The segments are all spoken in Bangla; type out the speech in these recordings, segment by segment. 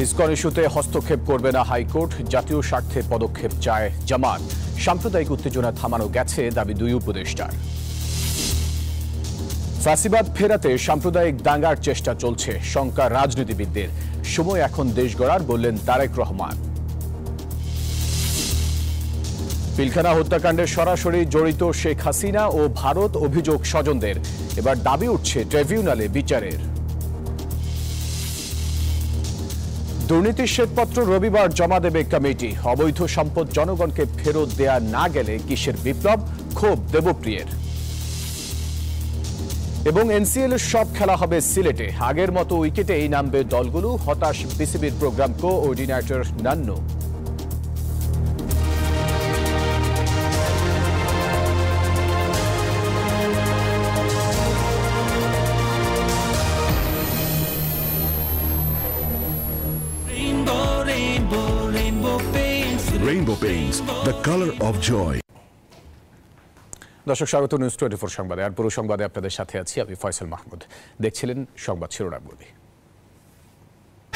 ইসকন ইস্যুতে হস্তক্ষেপ করবে না হাইকোর্ট, জাতীয় স্বার্থে পদক্ষেপ চায় জামাত। সাম্প্রদায়িক উত্তেজনা থামানো গেছে, দাবি দুই উপদেষ্টার। ফ্যাসিবাদ ফেরাতে সাম্প্রদায়িক দাঙ্গার চেষ্টা চলছে, শঙ্কা রাজনীতিবিদদের। সময় এখন দেশ গড়ার, বললেন তারেক রহমান। পিলখানা হত্যাকাণ্ডে সরাসরি জড়িত শেখ হাসিনা ও ভারত, অভিযোগ স্বজনদের। এবার দাবি উঠছে ট্রাইব্যুনালে বিচারের। দুর্নীতির শ্বেতপত্র রবিবার জমা দেবে কমিটি। অবৈধ সম্পদ জনগণকে ফেরত দেয়া না গেলে কিসের বিপ্লব, ক্ষোভ দেবপ্রিয়ের। এবং এনসিএল এর সব খেলা হবে সিলেটে, আগের মতো উইকেটেই নামবে দলগুলো। হতাশ বিসিবির program coordinator Nannu. Rainbow Paints, the color of joy. দর্শক, স্বাগত নিউজ 24 সংবাদে। আর পুরো সংবাদে আপনাদের সাথে আছি আমি ফয়সাল মাহমুদ। দেখছিলেন সংবাদ শিরোনামগুলি।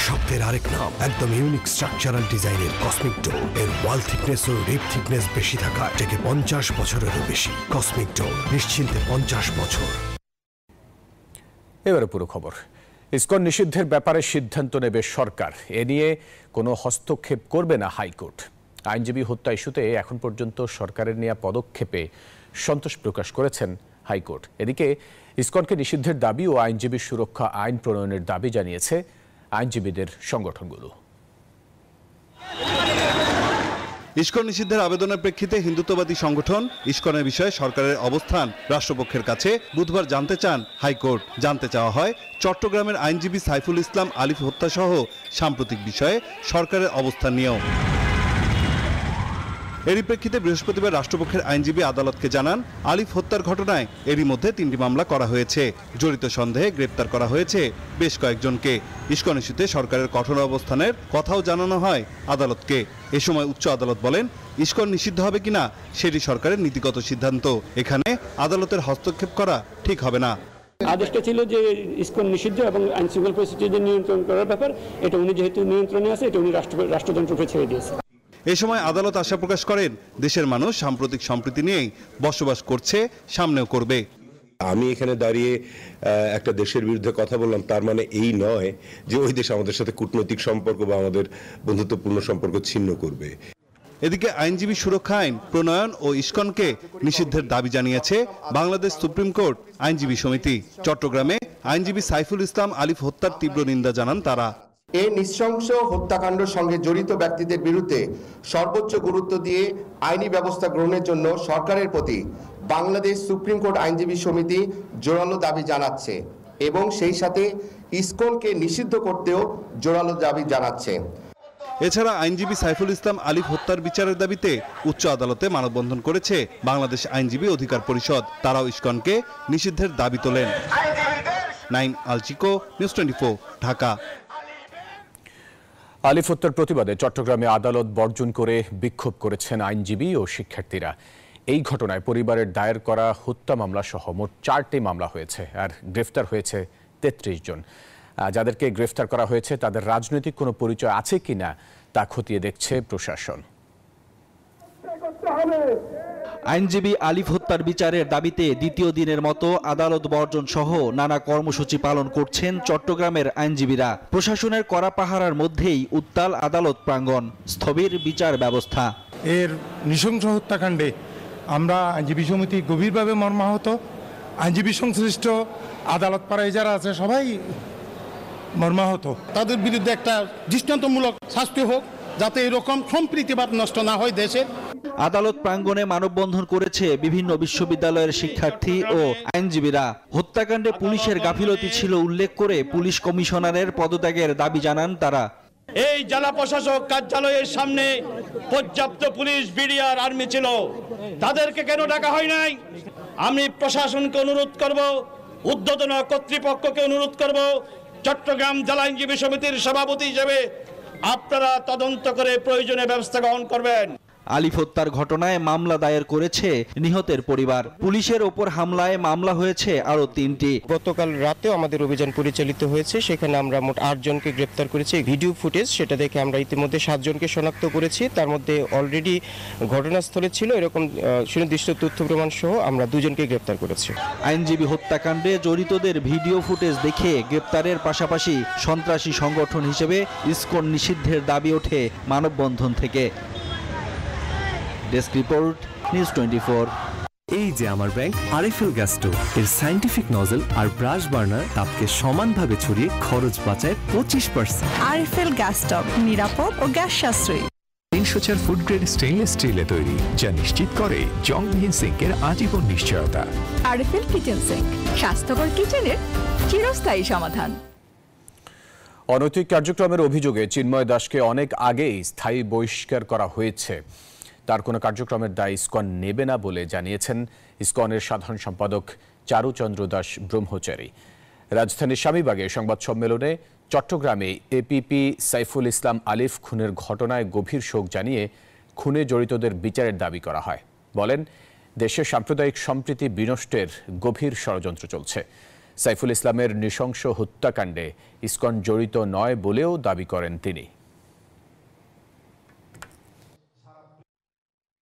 শব্দের আরেক নাম, একদম ইউনিক স্ট্রাকচারাল ডিজাইনের কসমিক ডোর। এর ওয়াল থিকনেস ও রিপ থিকনেস বেশি থাকা, থেকে 50 বছরেরও বেশি। কসমিক ডোর, নিশ্চিন্তে 50 বছর। এবারে পুরো খবর। ইসকন নিষিদ্ধের ব্যাপারে সিদ্ধান্ত নেবে সরকার, এ নিয়ে কোনো হস্তক্ষেপ করবে না হাইকোর্ট। আইনজীবী হত্যা ইস্যুতে এখন পর্যন্ত সরকারের নেওয়া পদক্ষেপে সন্তোষ প্রকাশ করেছেন হাইকোর্ট। এদিকে ইসকনকে নিষিদ্ধের দাবি ও আইনজীবী সুরক্ষা আইন প্রণয়নের দাবি জানিয়েছে আইনজীবীদের সংগঠনগুলো। ইসকন নিষিদ্ধের আবেদনের প্রেক্ষিতে হিন্দুত্ববাদী সংগঠন ইসকনের বিষয়ে সরকারের অবস্থান রাষ্ট্রপক্ষের কাছে বুধবার জানতে চান হাইকোর্ট। জানতে চাওয়া হয় চট্টগ্রামের আইনজীবী সাইফুল ইসলাম আলিফ হত্যাসহ সাম্প্রতিক বিষয়ে সরকারের অবস্থান নিয়েও। এরই প্রেক্ষিতে বৃহস্পতিবার রাষ্ট্রপক্ষের আইনজীবী আদালতকে জানান, আলিফ হত্যার ঘটনায় এরই মধ্যে 3টি মামলা করা হয়েছে। জড়িত সন্দেহে গ্রেপ্তার করা হয়েছে বেশ কয়েকজনকে। ইসকন ইস্যুতে সরকারের কঠোর অবস্থানের কথাও জানানো হয় আদালতকে। এ সময় উচ্চ আদালত বলেন, ইসকন নিষিদ্ধ হবে কিনা সেটি সরকারের নীতিগত সিদ্ধান্ত, এখানে আদালতের হস্তক্ষেপ করা ঠিক হবে না। আদেশটা ছিল যে ইসকন নিষিদ্ধ এবং আইন শৃঙ্খলা পরিস্থিতি নিয়ন্ত্রণ করার ব্যাপার, এটা উনি যেহেতু নিয়ন্ত্রণে আছে, এটা উনি রাষ্ট্রযন্ত্রকে ছেড়ে দিয়েছে। এ সময় আদালত আশা প্রকাশ করেন, দেশের মানুষ সাম্প্রতিক সম্প্রীতি নিয়েই বসবাস করছে, সামনেও করবে। আমি এখানে দাঁড়িয়ে একটা দেশের বিরুদ্ধে কথা বললাম, তার মানে এই নয় যে ওই দেশ আমাদের সাথে কূটনৈতিক সম্পর্ক বা আমাদের বন্ধুত্বপূর্ণ সম্পর্ক ছিন্ন করবে। এদিকে আইনজীবী সুরক্ষা আইন প্রণয়ন ও ইসকনকে নিষিদ্ধের দাবি জানিয়েছে বাংলাদেশ সুপ্রিম কোর্ট আইনজীবী সমিতি। চট্টগ্রামে আইনজীবী সাইফুল ইসলাম আলিফ হত্যার তীব্র নিন্দা জানান তারা। এই নৃশংস হত্যাকাণ্ডের সঙ্গে জড়িত ব্যক্তিদের বিরুদ্ধে সর্বোচ্চ গুরুত্ব দিয়ে আইনি ব্যবস্থা গ্রহণের জন্য সরকারের প্রতি বাংলাদেশ সুপ্রিম কোর্ট আইনজীবী সমিতি জোরালো দাবি জানাচ্ছে এবং সেই সাথে ইসকনকে নিষিদ্ধ করতেও জোরালো দাবি জানাচ্ছে। এছাড়া আইনজীবী সাইফুল ইসলাম আলিফ হত্যার বিচারের দাবিতে উচ্চ আদালতে মানববন্ধন করেছে বাংলাদেশ আইনজীবী অধিকার পরিষদ। তারাও ইসকনকে নিষিদ্ধের দাবি তোলেন। নাইম আলচিকো, নিউজ 24, ঢাকা। আলিফ হত্যার প্রতিবাদে চট্টগ্রামে আদালত বর্জন করে বিক্ষোভ করেছেন আইনজীবী ও শিক্ষার্থীরা। এই ঘটনায় পরিবারের দায়ের করা হত্যা মামলা সহ মোট 4টি মামলা হয়েছে, আর গ্রেফতার হয়েছে 33 জন। যাদেরকে গ্রেফতার করা হয়েছে তাদের রাজনৈতিক কোনো পরিচয় আছে কিনা তা খতিয়ে দেখছে প্রশাসন। আইনজীবী আলিফ হত্যার বিচারের দাবিতে দ্বিতীয় দিনের মতো আদালত বর্জন সহ নানা কর্মসূচি পালন করছেন চট্টগ্রামের আইনজীবীরা। প্রশাসনের কড়া পাহারার মধ্যেই উত্তাল আদালত প্রাঙ্গণ, স্থবির বিচার ব্যবস্থা। এর নৃশংস হত্যাকাণ্ডে আমরা আইনজীবী সমিতি গভীরভাবে মর্মাহত। আইনজীবী সংশ্লিষ্ট আদালত পাড়ায় যারা আছে সবাই মর্মাহত। তাদের বিরুদ্ধে একটা দৃষ্টান্তমূলক শাস্তি হোক, যাতে এরকম সম্প্রীতিবাদ নষ্ট না হয় দেশে। আদালত প্রাঙ্গণে মানববন্ধন করেছে বিভিন্ন বিশ্ববিদ্যালয়ের শিক্ষার্থী ও আইনজীবীরা। হত্যাকাণ্ডে পুলিশের গাফিলতি ছিল উল্লেখ করে পুলিশ কমিশনারের পদত্যাগের দাবি জানান তারা। এই জেলা প্রশাসক কার্যালয়ের সামনে পর্যাপ্ত পুলিশ, বিডিআর, আর্মি ছিল, তাদেরকে কেন ডাকা হয় নাই? আমি প্রশাসনকে অনুরোধ করব, ঊর্ধ্বতন কর্তৃপক্ষকে অনুরোধ করব, চট্টগ্রাম জেলা আইনজীবী সমিতির সভাপতি হিসেবে আপনারা তদন্ত করে প্রয়োজনীয় ব্যবস্থা গ্রহণ করবেন। আলিফ হত্যার ঘটনায় মামলা দায়ের করেছে নিহতের পরিবার। পুলিশের ওপর হামলায় মামলা হয়েছে আরও 3টি। গতকাল রাতেও আমাদের অভিযান পরিচালিত হয়েছে, সেখানে আমরা মোট 8 জনকে গ্রেপ্তার করেছি। ভিডিও ফুটেজ সেটা দেখে আমরা ইতিমধ্যে 7 জনকে শনাক্ত করেছি। তার মধ্যে অলরেডি ঘটনাস্থলে ছিল এরকম সুনির্দিষ্ট তথ্য প্রমাণ সহ আমরা 2 জনকে গ্রেপ্তার করেছি। আইনজীবী হত্যাকাণ্ডে জড়িতদের ভিডিও ফুটেজ দেখে গ্রেপ্তারের পাশাপাশি সন্ত্রাসী সংগঠন হিসেবে ইসকন নিষিদ্ধের দাবি ওঠে মানববন্ধন থেকে। Desk report, news 24। এই যে আমার ব্যাংক আরএফএল গ্যাস স্টোভ, এর সায়েন্টিফিক নজল আর ব্রাশ বার্নার তাপকে সমানভাবে ছড়িয়ে খরচ বাঁচায় 25%। আরএফএল গ্যাস স্টোভ নিরাপদ ও গ্যাস সাশ্রয়ী। 304 ফুড গ্রেড স্টেইনলেস স্টিলে তৈরি, যা নিশ্চিত করে জংবিহীন সিঙ্কের আজীবন নিশ্চয়তা। আরএফএল কিচেন সিঙ্ক, স্বাস্থ্যকর কিচেনের চিরস্থায়ী সমাধান। অনৈতিক কার্যক্রমের অভিযোগে চিন্ময় দাসকে অনেক আগেই স্থায়ী বহিষ্কার করা হয়েছে। তার কোনো কার্যক্রমের দায় ইসকন নেবে না বলে জানিয়েছেন ইসকনের সাধারণ সম্পাদক চারুচন্দ্র দাস ব্রহ্মচারী। রাজধানীর স্বামীবাগে সংবাদ সম্মেলনে চট্টগ্রামে এপিপি সাইফুল ইসলাম আলিফ খুনের ঘটনায় গভীর শোক জানিয়ে খুনে জড়িতদের বিচারের দাবি করা হয়। বলেন, দেশের সাম্প্রদায়িক সম্প্রীতি বিনষ্টের গভীর ষড়যন্ত্র চলছে। সাইফুল ইসলামের নৃশংস হত্যাকাণ্ডে ইসকন জড়িত নয় বলেও দাবি করেন তিনি।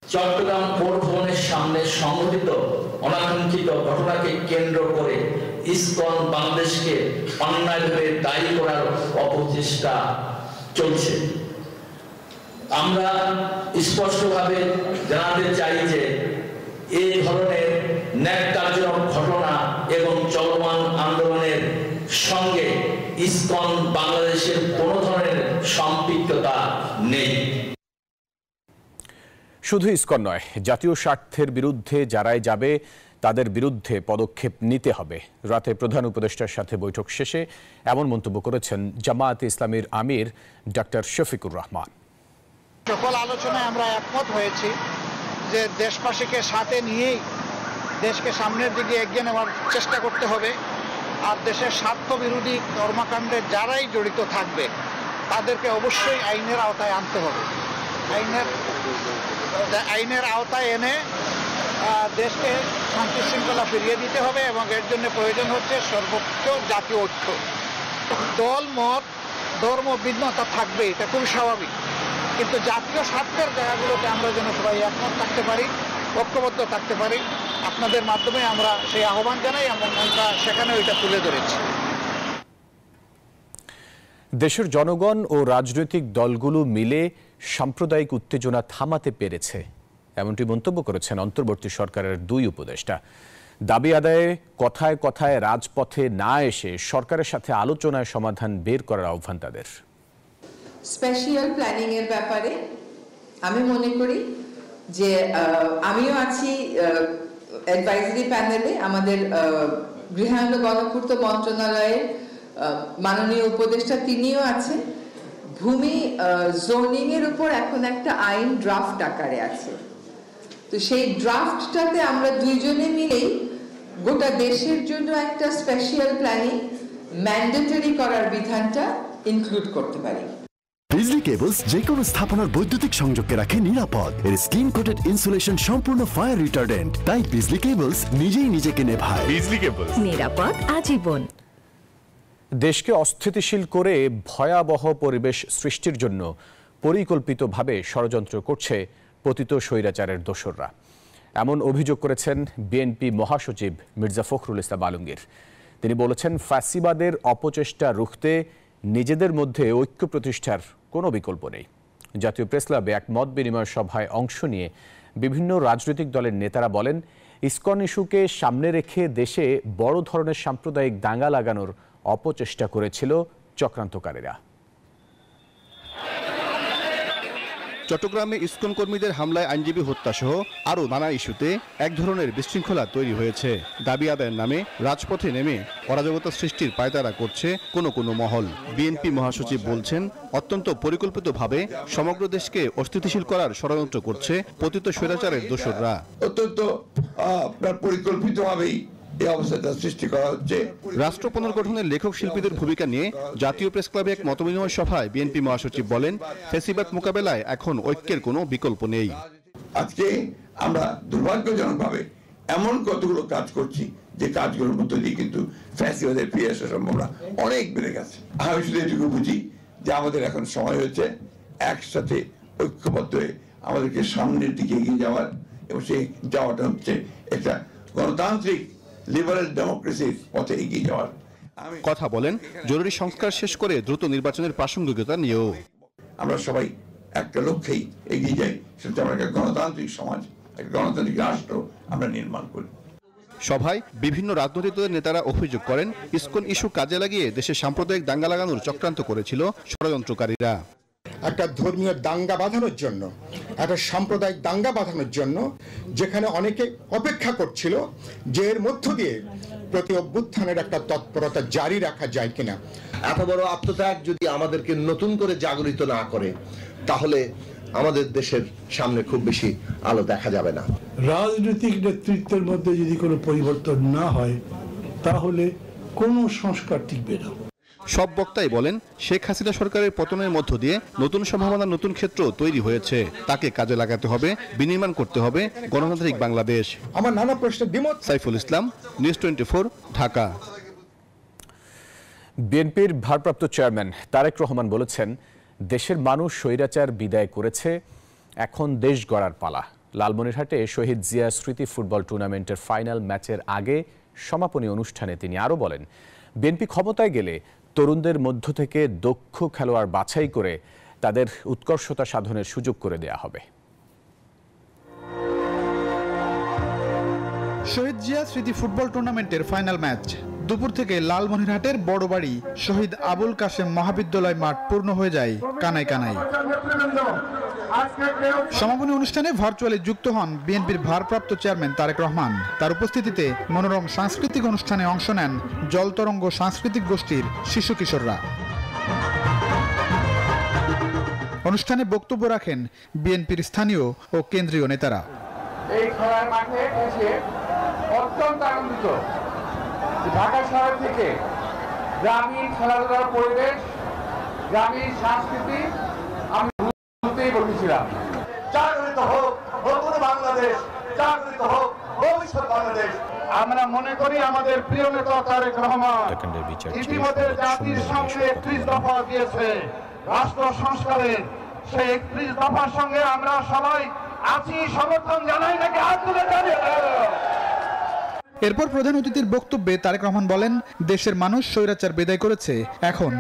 চট্টগ্রাম পৌর ভবনের সামনে সংঘটিত অনাকাঙ্ক্ষিত ঘটনাকে কেন্দ্র করে ইসকন বাংলাদেশকে অন্যায়ভাবে দায়ী করার অপচেষ্টা চলছে। আমরা স্পষ্টভাবে জানাতে চাই যে এই ধরনের ন্যাক্কারজনক ঘটনা এবং চলমান আন্দোলনের সঙ্গে ইসকন বাংলাদেশের কোনো ধরনের সম্পৃক্ততা নেই। শুধু ইসকন নয়, জাতীয় স্বার্থের বিরুদ্ধে যারাই যাবে তাদের বিরুদ্ধে পদক্ষেপ নিতে হবে। রাতে প্রধান উপদেষ্টার সাথে বৈঠক শেষে এমন মন্তব্য করেছেন জামায়াতে ইসলামীর আমির ডক্টর শফিকুর রহমান। সকল আলোচনায় আমরা একমত হয়েছি যে দেশবাসীকে সাথে নিয়েই দেশকে সামনের দিকে এগিয়ে নেওয়ার চেষ্টা করতে হবে। আর দেশের স্বার্থ বিরোধী কর্মকাণ্ডে যারাই জড়িত থাকবে তাদেরকে অবশ্যই আইনের আওতায় আনতে হবে। আইনের আওতায় এনে দেশকে শান্তি শৃঙ্খলা ফিরিয়ে দিতে হবে এবং এর জন্য প্রয়োজন হচ্ছে সর্বোচ্চ জাতীয় ঐক্য। দল মত ধর্ম ভিন্নতা থাকবে, এটা খুবই স্বাভাবিক, কিন্তু জাতীয় স্বার্থের জায়গাগুলোতে আমরা যেন সবাই একমত থাকতে পারি, ঐক্যবদ্ধ থাকতে পারি। আপনাদের মাধ্যমে আমরা সেই আহ্বান জানাই এবং আমরা সেখানে ওইটা তুলে ধরেছি। দেশের জনগণ ও রাজনৈতিক দলগুলো মিলে সাম্প্রদায়িক উত্তেজনা থামাতে পেরেছে, এমনটি মন্তব্য করেছেন অন্তর্বর্তী সরকারের 2 উপদেষ্টা। দাবি আদায়ে কথায় কথায় রাজপথে না এসে সরকারের সাথে আলোচনায় সমাধান বের করার আহ্বান তাদের। স্পেশাল প্ল্যানিং এর ব্যাপারে আমি মনে করি যে আমিও আছি অ্যাডভাইজারি প্যানেলে। আমাদের গৃহায়ন গণপূর্ত মন্ত্রণালয়ের মাননীয় উপদেষ্টা তিনিও আছেন। ভূমি জোনিং এর উপর এখন একটা আইন ড্রাফট আকারে আছে, তো সেই ড্রাফটটাতে আমরা 2 জনে মিলেই গোটা দেশের জন্য একটা স্পেশাল প্ল্যানিং ম্যান্ডেটরি করার বিধানটা ইনক্লুড করতে পারি। বিজলি কেবলস যে কোনো স্থাপনার বৈদ্যুতিক সংযোগকে রাখে নিরাপদ। এর স্কিন কোটেড ইনসুলেশন সম্পূর্ণ ফায়ার রিটার্ডেন্ট, তাই বিজলি কেবলস নিজেই নিজেকে নেভায়। বিজলি কেবলস, নিরাপদ আজীবন। দেশকে অস্থিতিশীল করে ভয়াবহ পরিবেশ সৃষ্টির জন্য পরিকল্পিতভাবে ষড়যন্ত্র করছে পতিত স্বৈরাচারের দোসররা, এমন অভিযোগ করেছেন বিএনপি মহাসচিব মির্জা ফখরুল ইসলাম আলমগীর। তিনি বলেছেন, ফ্যাসিবাদের অপচেষ্টা রুখতে নিজেদের মধ্যে ঐক্য প্রতিষ্ঠার কোনো বিকল্প নেই। জাতীয় প্রেসক্লাবে এক মত বিনিময় সভায় অংশ নিয়ে বিভিন্ন রাজনৈতিক দলের নেতারা বলেন, ইসকন ইস্যুকে সামনে রেখে দেশে বড় ধরনের সাম্প্রদায়িক দাঙ্গা লাগানোর অপচেষ্টা করেছিল চক্রান্তকারীরা। চট্টগ্রামে ইসকন কর্মীদের হামলায় আইনজীবী হত্যাসহ আরও নানা ইস্যুতে এক ধরনের বিশৃঙ্খলা তৈরি হয়েছে। দাবি আদায়ের নামে রাজপথে নেমে অরাজকতা সৃষ্টির পায়তারা করছে কোনো মহল। বিএনপি মহাসচিব বলছেন, অত্যন্ত পরিকল্পিতভাবে সমগ্র দেশকে অস্থিতিশীল করার ষড়যন্ত্র করছে পতিত স্বৈরাচারের দোসররা। অত্যন্ত পরিকল্পিতভাবেই এই অবস্থাটা সৃষ্টি করা হচ্ছে। রাষ্ট্র পুনর্গঠনের লেখক শিল্পীদের ভূমিকা নিয়ে জাতীয় প্রেস ক্লাবে এক মতবিনিময় সভায় বিএনপি মহাসচিব বলেন, ফ্যাসিবাদ মোকাবেলায় এখন ঐক্যের কোনো বিকল্প নেই। আজকে আমরা দুর্ভাগ্যজনকভাবে এমন কতগুলো কাজ করছি যে কাজগুলোর মধ্যে দিয়ে কিন্তু ফ্যাসিবাদের ফিরে আসার সম্ভাবনা অনেক বেড়ে গেছে। আমি শুধু এটুকু বুঝি যে আমাদের এখন সময় হয়েছে একসাথে ঐক্যবদ্ধ হয়ে আমাদেরকে সামনের দিকে এগিয়ে যাওয়ার, এবং সেই যাওয়াটা হচ্ছে একটা গণতান্ত্রিক লিবারেল ডেমোক্রেসির পথে এগিয়ে যাওয়ার। কথা বলেন জরুরি সংস্কার শেষ করে দ্রুত নির্বাচনের প্রাসঙ্গিকতা নিয়েও। আমরা সবাই একটা লক্ষ্যেই এগিয়ে যাই, সেটা আমরা একটা গণতান্ত্রিক সমাজ, একটা গণতান্ত্রিক রাষ্ট্র আমরা নির্মাণ করি। সভায় বিভিন্ন রাজনৈতিক দলের নেতারা অভিযোগ করেন, ইসকন ইস্যু কাজে লাগিয়ে দেশে সাম্প্রদায়িক দাঙ্গা লাগানোর চক্রান্ত করেছিল ষড়যন্ত্রকারীরা। একটা ধর্মীয় দাঙ্গা বাঁধানোর জন্য, একটা সাম্প্রদায়িক দাঙ্গা বাঁধানোর জন্য, যেখানে অনেকে অপেক্ষা করছিল যে এর মধ্য দিয়ে প্রতি অভ্যুত্থানের একটা তৎপরতা জারি রাখা যায় কিনা। এত বড় আত্মত্যাগ যদি আমাদেরকে নতুন করে জাগরিত না করে, তাহলে আমাদের দেশের সামনে খুব বেশি আলো দেখা যাবে না। রাজনৈতিক নেতৃত্বের মধ্যে যদি কোনো পরিবর্তন না হয়, তাহলে কোনো সংস্কার টিকবে না। সব বক্তাই বলেন, শেখ হাসিনা সরকারের পতনের মধ্য দিয়ে নতুন সম্ভাবনা, নতুন ক্ষেত্র তৈরি হয়েছে, তাকে কাজে লাগাতে হবে, বিনির্মাণ করতে হবে গণতান্ত্রিক বাংলাদেশ। আমার নানা প্রশ্নের দ্বিমত। সাইফুল ইসলাম, নিউজ 24, ঢাকা। বিএনপির ভারপ্রাপ্ত চেয়ারম্যান তারেক রহমান বলেছেন, দেশের মানুষ স্বৈরাচার বিদায় করেছে, এখন দেশ গড়ার পালা। লালমনিরহাটে শহীদ জিয়া স্মৃতি ফুটবল টুর্নামেন্টের ফাইনাল ম্যাচের আগে সমাপনী অনুষ্ঠানে তিনি আরও বলেন, বিএনপি ক্ষমতায় গেলে তরুণদের মধ্য থেকে দক্ষ খেলোয়াড় বাছাই করে তাদের উৎকর্ষতা সাধনের সুযোগ করে দেয়া হবে। শহীদ জিয়া স্মৃতি ফুটবল টুর্নামেন্টের ফাইনাল ম্যাচ দুপুর থেকে লালমনিরহাটের বড় বাড়ি শহীদ আবুল কাশেম মহাবিদ্যালয় মাঠ পূর্ণ হয়ে যায় কানায় কানায়। সমাপনী অনুষ্ঠানে ভার্চুয়ালি যুক্ত হন বিএনপির ভারপ্রাপ্ত চেয়ারম্যান তারেক রহমান। তার উপস্থিতিতে মনোরম সাংস্কৃতিক অনুষ্ঠানে অংশ নেন জলতরঙ্গ সাংস্কৃতিক গোষ্ঠীর শিশু কিশোররা। অনুষ্ঠানে বক্তব্য রাখেন বিএনপির স্থানীয় ও কেন্দ্রীয় নেতারা। এই খেলার মাঠে এসে অত্যন্ত আনন্দিত। ঢাকা শহর থেকে গ্রামীণ খেলাধুলার পরিবেশ, গ্রামীণ সংস্কৃতি আমি বলতেই বলেছিলাম। জাগরিত হোক নতুন বাংলাদেশ, জাগরিত হোক ভবিষ্যৎ বাংলাদেশ। আমরা মনে করি আমাদের প্রিয় নেতা তারেক রহমান ইতিমধ্যে জাতির সঙ্গে 31 দফা দিয়েছে রাষ্ট্র সংস্কারের। সেই 31 দফার সঙ্গে আমরা সবাই আছি, সমর্থন জানাই নাকি হাত তুলে দাঁড়িয়ে। এরপর প্রধান অতিথির বক্তব্যে তারেক রহমান বলেন, দেশের মানুষ স্বৈরাচার বিদায় করেছে, এখন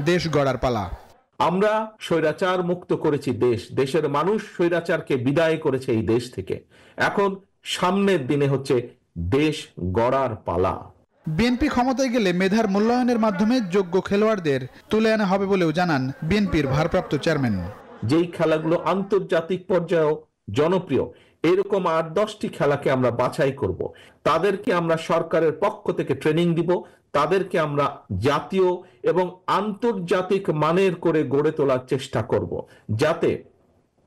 দেশ গড়ার পালা। আমরা স্বৈরাচার মুক্ত করেছি দেশ, দেশের মানুষ স্বৈরাচারকে বিদায় করেছে এই দেশ থেকে, এখন সামনের দিনে হচ্ছে দেশ গড়ার পালা। বিএনপি ক্ষমতায় গেলে মেধার মূল্যায়নের মাধ্যমে যোগ্য খেলোয়াড়দের তুলে আনা হবে বলেও জানান বিএনপির ভারপ্রাপ্ত চেয়ারম্যান। যেই খেলাগুলো আন্তর্জাতিক পর্যায়েও জনপ্রিয়, এরকম 8-10টি খেলাকে আমরা বাছাই করব, তাদেরকে আমরা সরকারের পক্ষ থেকে ট্রেনিং দিব, তাদেরকে আমরা জাতীয় এবং আন্তর্জাতিক মানের করে গড়ে তোলার চেষ্টা করব, যাতে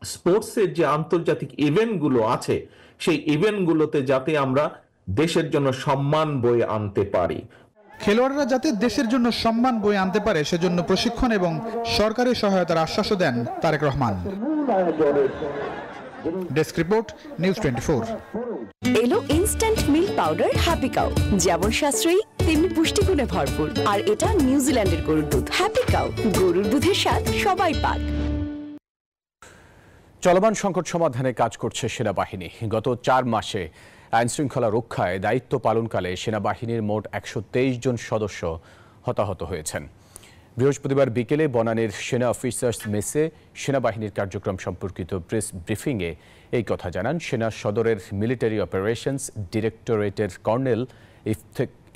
স্পোর্টসের যে আন্তর্জাতিক ইভেন্টগুলো আছে সেই ইভেন্টগুলোতে যাতে আমরা দেশের জন্য সম্মান বয়ে আনতে পারি। খেলোয়াড়রা যাতে দেশের জন্য সম্মান বয়ে আনতে পারে সেজন্য প্রশিক্ষণ এবং সরকারি সহায়তার আশ্বাসও দেন Tarek Rahman. Desk report, news 24। এলো instant milk powder Happy Cow, যেমন সাশ্রয়ী তেমনি পুষ্টিগুণে ভরপুর, আর এটা নিউজিল্যান্ডের গরুর দুধ। হ্যাপি কাউ, গরুর দুধের স্বাদ সবাই পাক। চলমান সংকট সমাধানে কাজ করছে সেনাবাহিনী। গত 4 মাসে আইন শৃঙ্খলা রক্ষায় দায়িত্ব পালনকালে সেনাবাহিনীর মোট 123 জন সদস্য হতাহত হয়েছেন। বৃহস্পতিবার বিকেলে বনানীর সেনা অফিসার্স মেসে সেনাবাহিনীর কার্যক্রম সম্পর্কিত প্রেস ব্রিফিংয়ে এই কথা জানান সেনা সদরের মিলিটারি অপারেশনস ডিরেক্টরেটের কর্নেল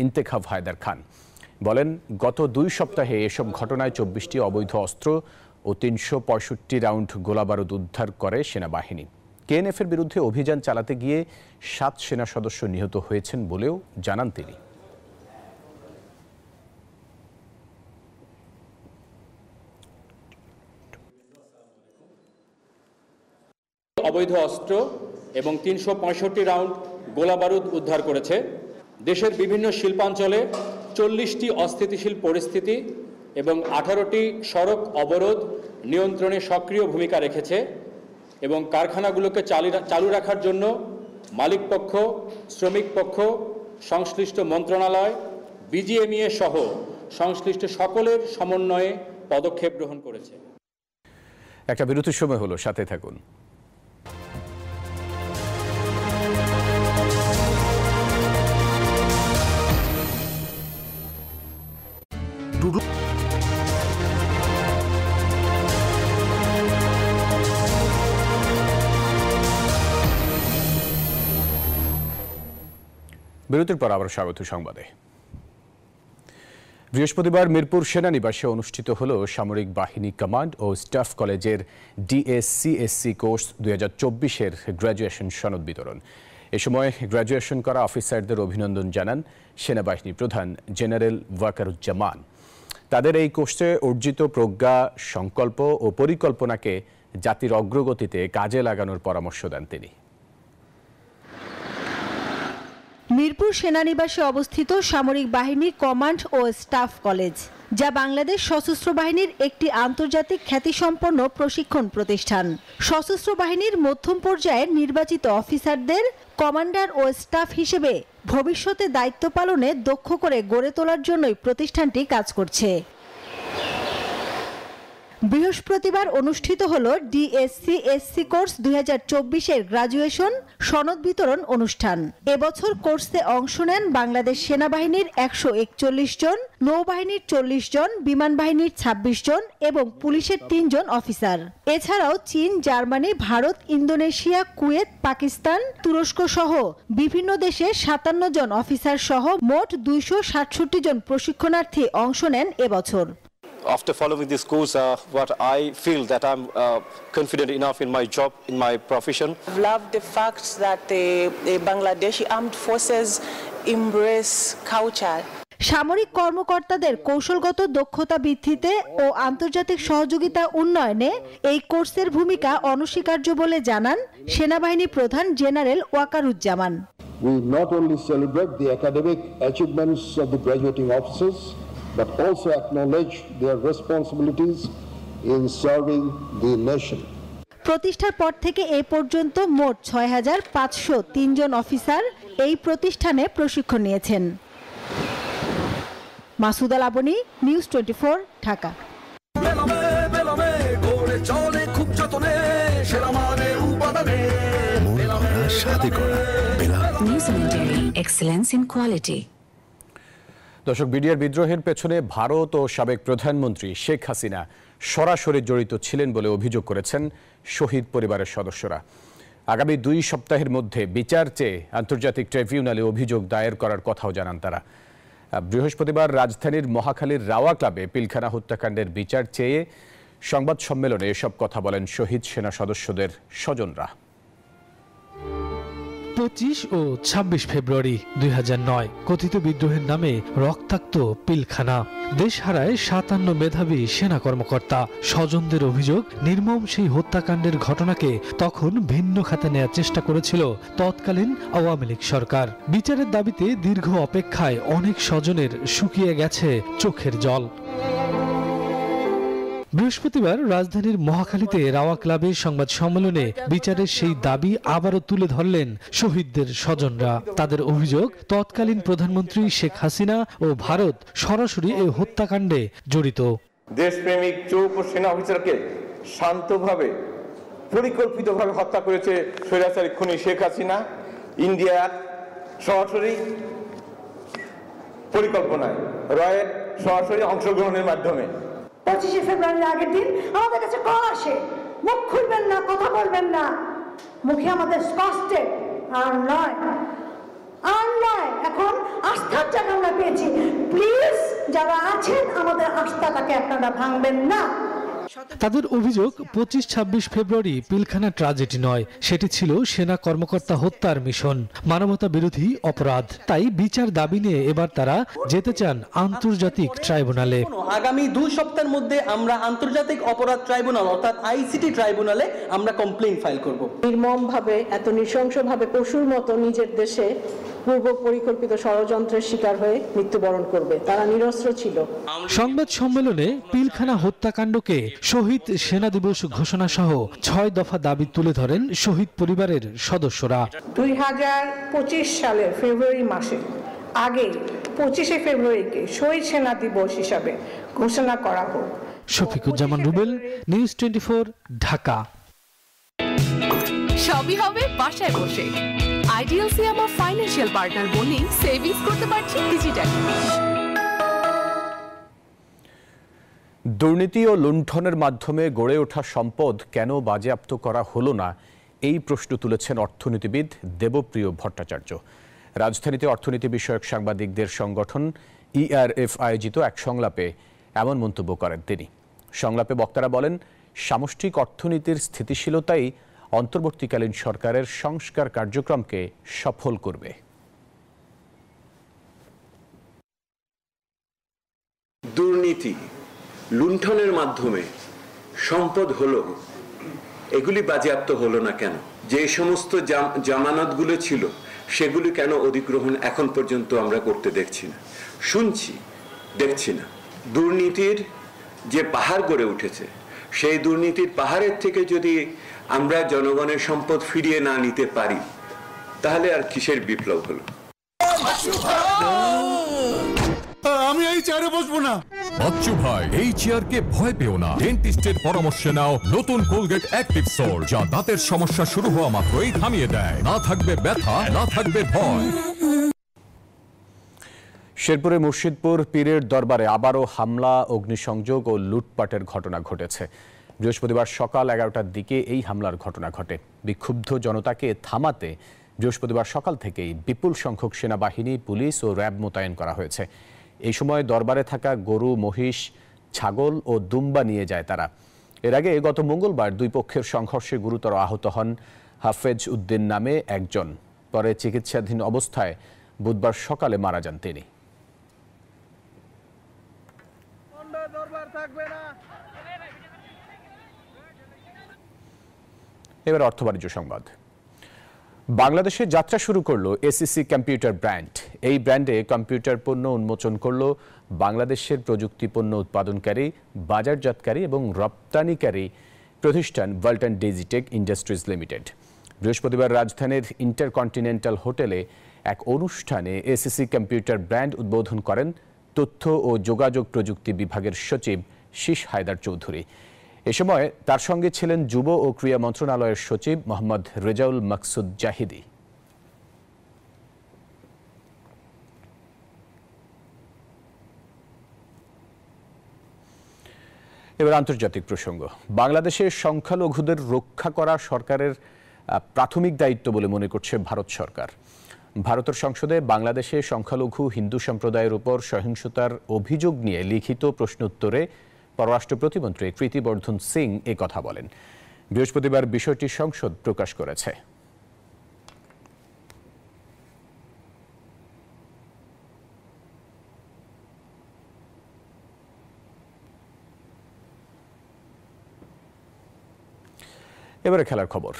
ইন্তেখাব হায়দার খান। বলেন, গত 2 সপ্তাহে এসব ঘটনায় 24টি অবৈধ অস্ত্র ও 365 রাউন্ড গোলাবারুদ উদ্ধার করে সেনাবাহিনী। কেএনএফের বিরুদ্ধে অভিযান চালাতে গিয়ে 7 সেনা সদস্য নিহত হয়েছেন বলেও জানান তিনি। অবৈধ অস্ত্র এবং 365 রাউন্ড গোলাবারুদ উদ্ধার করেছে। দেশের বিভিন্ন শিল্পাঞ্চলে 40টি অস্থিতিশীল পরিস্থিতি এবং 18টি সড়ক অবরোধ নিয়ন্ত্রণে সক্রিয় ভূমিকা রেখেছে এবং কারখানাগুলোকে চালু রাখার জন্য মালিকপক্ষ, শ্রমিক পক্ষ, সংশ্লিষ্ট মন্ত্রণালয়, বিজিএমইএ সহ সংশ্লিষ্ট সকলের সমন্বয়ে পদক্ষেপ গ্রহণ করেছে। একটা বিরতির সময় হলো, সাথে থাকুন। বিরতির পর আবার স্বাগত সংবাদে। বৃহস্পতিবার মিরপুর সেনানিবাসে অনুষ্ঠিত হল সামরিক বাহিনী কমান্ড ও স্টাফ কলেজের ডিএসসিএসসি কোর্স 2024-এর গ্র্যাজুয়েশন সনদ বিতরণ। এ সময় গ্র্যাজুয়েশন করা অফিসারদের অভিনন্দন জানান সেনাবাহিনী প্রধান জেনারেল ওয়াকারুজ্জামান। তাদের এই কোর্সে অর্জিত প্রজ্ঞা, সংকল্প ও পরিকল্পনাকে জাতির অগ্রগতিতে কাজে লাগানোর পরামর্শ দেন তিনি। মিরপুর সেনানিবাসে অবস্থিত সামরিক বাহিনী কমান্ড ও স্টাফ কলেজ, যা বাংলাদেশ সশস্ত্র বাহিনীর একটি আন্তর্জাতিক খ্যাতিসম্পন্ন প্রশিক্ষণ প্রতিষ্ঠান। সশস্ত্র বাহিনীর মধ্যম পর্যায়ের নির্বাচিত অফিসারদের কমান্ডার ও স্টাফ হিসেবে ভবিষ্যতে দায়িত্ব পালনে দক্ষ করে গড়ে তোলার জন্যই প্রতিষ্ঠানটি কাজ করছে। বৃহস্পতিবার অনুষ্ঠিত হল ডিএসসিএসসি কোর্স 2024-এর গ্র্যাজুয়েশন সনদ বিতরণ অনুষ্ঠান। এবছর কোর্সে অংশ নেন বাংলাদেশ সেনাবাহিনীর 141 জন, নৌবাহিনীর 40 জন, বিমান বাহিনীর 26 জন এবং পুলিশের 3 জন অফিসার। এছাড়াও চীন, Germany, Bharat, Indonesia, Kuwait, Pakistan, তুরস্ক সহ বিভিন্ন দেশের 57 জন অফিসার সহ মোট 267 জন প্রশিক্ষণার্থী অংশ নেন এবছর। After following this course, what I feel that I'm confident enough in my job, in my profession. I've loved the fact that the Bangladeshi armed forces embrace culture. সামরিক কর্মকর্তাদের কৌশলগত দক্ষতা বৃদ্ধিতে ও আন্তর্জাতিক সহযোগিতা উন্নয়নে এই কোর্সের ভূমিকা অনস্বীকার্য বলে জানান সেনাবাহিনী প্রধান general Wakeruzzaman. We not only celebrate the academic achievements of the graduating officers, but also acknowledge their responsibilities in serving the nation. প্রতিষ্ঠার পর থেকে এ পর্যন্ত মোট 6503 জন অফিসার এই প্রতিষ্ঠানে প্রশিক্ষণ নিয়েছেন। Masuda Laboni, news 24, Dhaka. Excellence in quality. দর্শক, বিডিআর বিদ্রোহের পেছনে ভারত ও সাবেক প্রধানমন্ত্রী শেখ হাসিনা সরাসরি জড়িত ছিলেন বলে অভিযোগ করেছেন শহীদ পরিবারের সদস্যরা। আগামী 2 সপ্তাহের মধ্যে বিচার চেয়ে আন্তর্জাতিক ট্রাইব্যুনালে অভিযোগ দায়ের করার কথাও জানান তারা। বৃহস্পতিবার রাজধানীর মহাখালীর রাওয়া ক্লাবে পিলখানা হত্যাকাণ্ডের বিচার চেয়ে সংবাদ সম্মেলনে এসব কথা বলেন শহীদ সেনা সদস্যদের স্বজনরা। 25 ও 26 ফেব্রুয়ারি 2009 কথিত বিদ্রোহের নামে রক্তাক্ত পিলখানা। দেশ হারায় 57 মেধাবী সেনা কর্মকর্তা। স্বজনদের অভিযোগ, নির্মম সেই হত্যাকাণ্ডের ঘটনাকে তখন ভিন্ন খাতে নেয়ার চেষ্টা করেছিল তৎকালীন আওয়ামী লীগ সরকার। বিচারের দাবিতে দীর্ঘ অপেক্ষায় অনেক স্বজনের শুকিয়ে গেছে চোখের জল। বৃহস্পতিবার রাজধানীর মহাখালীতে রাওয়া ক্লাবের সংবাদ সম্মেলনে বিচারের সেই দাবি আবারও তুলে ধরলেন শহীদদের স্বজনরা। তাদের অভিযোগ, তৎকালীন প্রধানমন্ত্রী শেখ হাসিনা ও ভারত সরাসরি এই হত্যাকাণ্ডে জড়িত। দেশপ্রেমিক চৌপ সেনা অফিসারকে শান্তভাবে পরিকল্পিতভাবে হত্যা করেছে স্বৈরাচারী খুনি শেখ হাসিনা ইন্ডিয়ার সরাসরি পরিকল্পনায়, রয়ের সরাসরি অংশগ্রহণের মাধ্যমে। 25 ফেব্রুয়ারির আগের দিন আমাদের কাছে কল আসে, মুখ খুলবেন না, কথা বলবেন না। মুখে আমাদের স্পষ্টে আর নয়, আর নয়। এখন আস্থার জায়গা আমরা পেয়েছি। প্লিজ যারা আছেন আমাদের আস্থাটাকে আপনারা ভাঙবেন না। তাদের অভিযোগ, 25-26 ফেব্রুয়ারি পিলখানা ট্র্যাজেডি নয়, সেটি ছিল সেনা কর্মকর্তা হত্যার মিশন, মানবতা বিরোধী অপরাধ। তাই বিচার দাবি নিয়ে এবার তারা যেতে চান আন্তর্জাতিক ট্রাইব্যুনালে। আগামী 2 সপ্তাহের মধ্যে আমরা আন্তর্জাতিক অপরাধ ট্রাইব্যুনাল অর্থাৎ আইসিটি ট্রাইব্যুনালে আমরা কমপ্লেইন ফাইল করব। নির্মমভাবে, এত নৃশংসভাবে পশুর মতো নিজের দেশে পূর্ব পরিকল্পিত ষড়যন্ত্রের শিকার হয়ে মৃত্যুবরণ করবে। তারা নিরস্ত্র ছিল। সংবাদ সম্মেলনে পিলখানা হত্যাকাণ্ডকে শহীদ সেনা দিবস ঘোষণা সহ 6 দফা দাবি তুলে ধরেন শহীদ পরিবারের সদস্যরা। 2025 সালের ফেব্রুয়ারি মাসে আগে 25শে ফেব্রুয়ারিকে শহীদ সেনা দিবস হিসাবে ঘোষণা করা হোক। শফিকুজ্জামান রুবেল, নিউজ 24, ঢাকা। সবই হবে বাসায় বসে। আইডিএলসি আমার ফাইন্যান্সিয়াল পার্টনার বলেই সেভিংস করতে পারছি ডিজিটালি। দুর্নীতি ও লুণ্ঠনের মাধ্যমে গড়ে ওঠা সম্পদ কেন বাজেয়াপ্ত করা হলো না, এই প্রশ্ন তুলেছেন অর্থনীতিবিদ দেবপ্রিয় ভট্টাচার্য। রাজধানীতে অর্থনীতি বিষয়ক সাংবাদিকদের সংগঠন ইআরএফ আয়োজিত এক সংলাপে এমন মন্তব্য করেন তিনি। সংলাপে বক্তারা বলেন, সামষ্টিক অর্থনীতির স্থিতিশীলতাই অন্তর্বর্তীকালীন সরকারের সংস্কার কার্যক্রমকে সফল করবে। দুর্নীতি, লুণ্ঠনের মাধ্যমে সম্পদ হলো, এগুলি বাজেয়াপ্ত হলো না কেন? যে সমস্ত জামানতগুলো ছিল সেগুলি কেন অধিগ্রহণ এখন পর্যন্ত আমরা করতে দেখছি না, শুনছি, দেখছি না? দুর্নীতির যে পাহাড় গড়ে উঠেছে, সেই দুর্নীতির পাহাড়ের থেকে যদি আমরা জনগণের সম্পদ ফিরিয়ে না নিতে পারি, তাহলে আর কিসের বিপ্লব হলো? আমি এই চেয়ারে বসবো না। বাচ্চু ভাই, এই চেয়ারকে ভয় পেও না। ডেন্টিস্টের পরামর্শ নাও নতুন কোলগেট অ্যাক্টিভ সোল, যা দাঁতের সমস্যা শুরু হওয়া মাত্রই থামিয়ে দেয়। না থাকবে ব্যথা, না থাকবে ভয়। শেরপুরে মুর্শিদপুর পীরের দরবারে আবারও হামলা, অগ্নিসংযোগ ও লুটপাটের ঘটনা ঘটেছে। বৃহস্পতিবার সকাল 11টার দিকে এই হামলার ঘটনা ঘটে। বিক্ষুব্ধ জনতাকে থামাতে বৃহস্পতিবার সকাল থেকেই বিপুল সংখ্যক সেনাবাহিনী, পুলিশ ও র্যাব মোতায়েন করা হয়েছে। এই সময় দরবারে থাকা গরু, মহিষ, ছাগল ও দুম্বা নিয়ে যায় তারা। এর আগে গত মঙ্গলবার দুই পক্ষের সংঘর্ষে গুরুতর আহত হন হাফেজ উদ্দিন নামে একজন। পরে চিকিৎসাধীন অবস্থায় বুধবার সকালে মারা যান তিনি। এবার অর্থ বাণিজ্য সংবাদ। বাংলাদেশে যাত্রা শুরু করলো এসিসি কম্পিউটার ব্র্যান্ড। এই ব্র্যান্ডে কম্পিউটার পণ্য উন্মোচন করলো বাংলাদেশের প্রযুক্তি পণ্য উৎপাদনকারী, বাজারজাতকারী এবং রপ্তানিকারী প্রতিষ্ঠান ওয়ালটন ডিজিটেক ইন্ডাস্ট্রিজ লিমিটেড। বৃহস্পতিবার রাজধানীর ইন্টারকন্টিনেন্টাল হোটেলে এক অনুষ্ঠানে এসিসি কম্পিউটার ব্র্যান্ড উদ্বোধন করেন তথ্য ও যোগাযোগ প্রযুক্তি বিভাগের সচিব শীষ হায়দার চৌধুরী। এ সময় তার সঙ্গে ছিলেন যুব ও ক্রীড়া মন্ত্রণালয়ের সচিব মোহাম্মদ রেজাউল মাকসুদ জাহিদি। এবার আন্তর্জাতিক প্রসঙ্গ। বাংলাদেশের সংখ্যালঘুদের রক্ষা করা সরকারের প্রাথমিক দায়িত্ব বলে মনে করছে ভারত সরকার। ভারতের সংসদে বাংলাদেশে সংখ্যালঘু হিন্দু সম্প্রদায়ের উপর সহিংসতার অভিযোগ নিয়ে লিখিত প্রশ্নোত্তরে পররাষ্ট্র প্রতিমন্ত্রী কীর্তিবর্ধন সিং কথা বলেন। বৃহস্পতিবার বিষয়টি সংসদ প্রকাশ করেছে। এবারে খেলার খবর।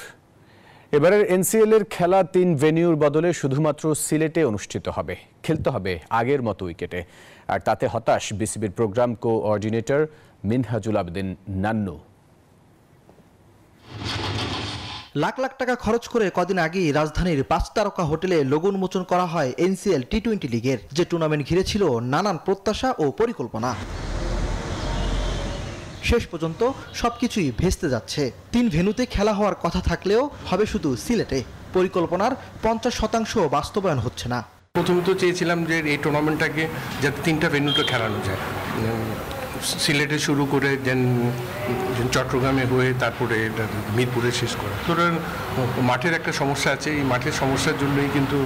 এবারের এনসিএল এর খেলা 3 ভেন্যুর বদলে শুধুমাত্র সিলেটে অনুষ্ঠিত হবে। খেলতে হবে আগের মতো উইকেটে। আর তাতে হতাশ বিসিবির প্রোগ্রাম কোঅর্ডিনেটর মিনহাজুল আবেদিন নান্নু। লাখ লাখ টাকা খরচ করে কদিন আগেই রাজধানীর 5 তারকা হোটেলে লোগো উন্মোচন করা হয় এনসিএল টি-20 লিগের, যে টুর্নামেন্ট ঘিরে ছিল নানান প্রত্যাশা ও পরিকল্পনা। শেষ পর্যন্ত সবকিছুই ভেস্তে যাচ্ছে। 3 ভেন্যুতে খেলা হওয়ার কথা থাকলেও হবে শুধু সিলেটে। পরিকল্পনার 50% বাস্তবায়ন হচ্ছে না। প্রথমত চেয়েছিলাম যে এই টুর্নামেন্টটাকে যাতে 3টা ভেন্যুতে খেলানো যায়, সিলেটে শুরু করে দেন চট্টগ্রামে হয়ে তারপরে মিরপুরে শেষ করা। ধরেন মাঠের একটা সমস্যা আছে, এই মাঠের সমস্যার জন্যই কিন্তু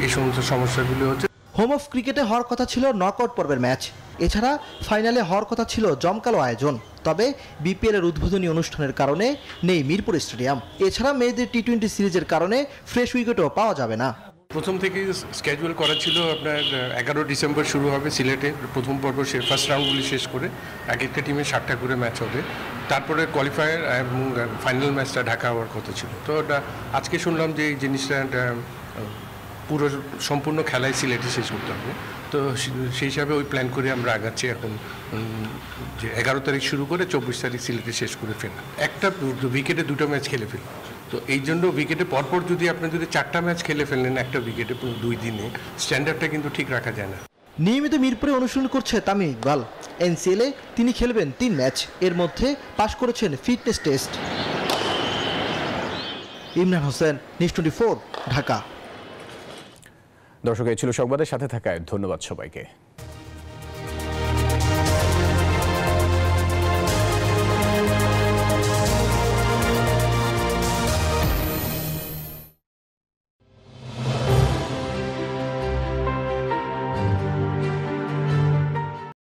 এই সমস্ত সমস্যাগুলো হচ্ছে। হোম অফ ক্রিকেটে হওয়ার কথা ছিল নকআউট পর্বের ম্যাচ, এছাড়া ফাইনালে হওয়ার কথা ছিল জমকালো আয়োজন। তবে বিপিএল এর উদ্বোধনী অনুষ্ঠানের কারণে নেই মিরপুর স্টেডিয়াম। এছাড়া মেয়েদের টি-20 সিরিজের কারণে ফ্রেশ উইকেটও পাওয়া যাবে না। প্রথম থেকেই স্কেজুয়াল করা ছিল আপনার 11 ডিসেম্বর শুরু হবে সিলেটে প্রথম পর্ব, ফার্স্ট রাউন্ডগুলি শেষ করে এক একটা টিমে 7টা করে ম্যাচ হবে। তারপরে কোয়ালিফায়ার এবং ফাইনাল ম্যাচটা ঢাকা হওয়ার কথা ছিল। তো আজকে শুনলাম যে এই জিনিসটা পুরো সম্পূর্ণ খেলায় সিলেটে শেষ করতে হবে। তো সেই হিসাবে ওই প্ল্যান করে আমরা আগাচ্ছি এখন, যে 11 তারিখ শুরু করে 24 তারিখ সিলেটে শেষ করে ফেলা। একটা উইকেটে 2টা ম্যাচ খেলে ফেলি। তো এই জন্য উইকেটে পরপর যদি আপনি 4টা ম্যাচ খেলে ফেললেন একটা উইকেটে 2 দিনে, স্ট্যান্ডার্ডটা কিন্তু ঠিক রাখা যায় না। নিয়মিত মিরপুরে অনুশীলন করছে তামিম ইকবাল। এনসিএলে তিনি খেলবেন 3 ম্যাচ, এর মধ্যে পাশ করেছেন fitness test. Imran Hossain, news 24, Dhaka. দর্শক, এই ছিল সংবাদের সাথে থাকায় ধন্যবাদ সবাইকে।